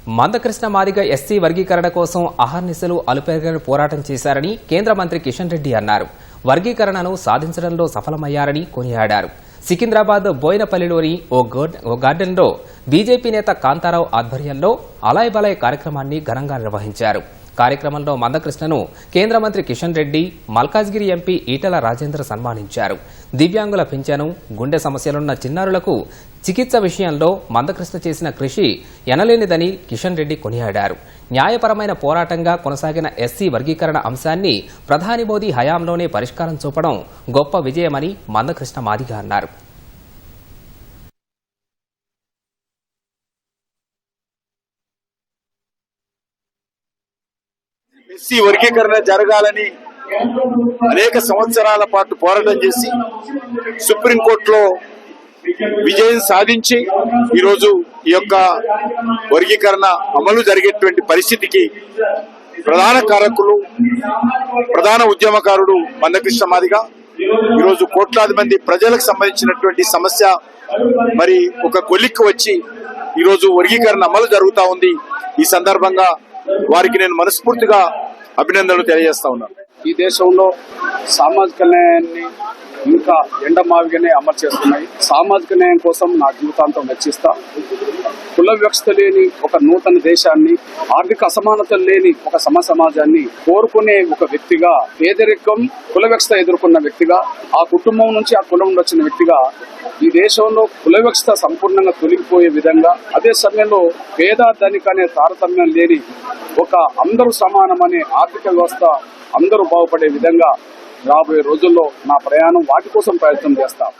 Mandakrishna Madiga SC వర్గీకరణ కోసం అహర్నిశలు అలుపెరగని పోరాటం చేశారని కేంద్ర మంత్రి కిషన్ రెడ్డి అన్నారు. వర్గీకరణను సాధించడంలో సఫలమయ్యారని కొనియాడారు. సికింద్రాబాద్ బోయినపల్లిలోని ఓ గార్డెన్లో బీజేపీ నేత కాంతారావు ఆధ్వర్యంలో అలాయ్ బలాయ్ కార్యక్రమాన్ని ఘనంగా నిర్వహించారు. కార్యక్రమంలో మందకృష్ణను కేంద్ర మంత్రి కిషన్ రెడ్డి, మల్కాజ్గిరి ఎంపీ ఈటెల రాజేందర్ సన్మానించారు. దివ్యాంగుల పింఛను, గుండె సమస్యలున్న చిన్నారులకు చికిత్స విషయంలో మందకృష్ణ చేసిన కృషి ఎనలేనిదని కిషన్ రెడ్డి కొనియాడారు. న్యాయపరమైన పోరాటంగా కొనసాగిన ఎస్సీ వర్గీకరణ అంశాన్ని ప్రధాని మోదీ హయాంలోనే పరిష్కారం చూపడం గొప్ప విజయమని మందకృష్ణ మాదిగ అన్నారు. ఎస్సీ వర్గీకరణ జరగాలని అనేక సంవత్సరాల పాటు పోరాటం చేసి సుప్రీంకోర్టులో విజయం సాధించి ఈరోజు ఈ యొక్క వర్గీకరణ అమలు జరిగేటువంటి పరిస్థితికి ప్రధాన కారకులు, ప్రధాన ఉద్యమకారుడు మందకృష్ణ మాదిగ. ఈరోజు కోట్లాది మంది ప్రజలకు సంబంధించినటువంటి సమస్య మరి ఒక కొలిక్కి వచ్చి ఈరోజు వర్గీకరణ అమలు జరుగుతా ఉంది. ఈ సందర్భంగా వారికి నేను మనస్ఫూర్తిగా అభినందనలు తెలియజేస్తా ఉన్నాను. ఈ దేశంలో సామాజిక న్యాయాన్ని ఇంకా ఎండమావిగానే అమలు చేస్తున్నాయి. సామాజిక న్యాయం కోసం నా జీవితాంతం వెచ్చిస్తా. కుల వ్యవస్థ లేని ఒక నూతన దేశాన్ని, ఆర్థిక అసమానతలు లేని ఒక సమాజాన్ని కోరుకునే ఒక వ్యక్తిగా, పేదరికం, కుల వ్యవస్థ ఎదుర్కొన్న వ్యక్తిగా, ఆ కుటుంబం నుంచి ఆ కులం వచ్చిన వ్యక్తిగా ఈ దేశంలో కుల వ్యవస్థ సంపూర్ణంగా తొలగిపోయే విధంగా, అదే సమయంలో పేద ధనిక అనే తారతమ్యం లేని ఒక అందరూ సమానమనే ఆర్థిక వ్యవస్థ అందరూ బాగుపడే విధంగా రాబోయే రోజుల్లో నా ప్రయాణం వాటి కోసం ప్రయత్నం చేస్తాం.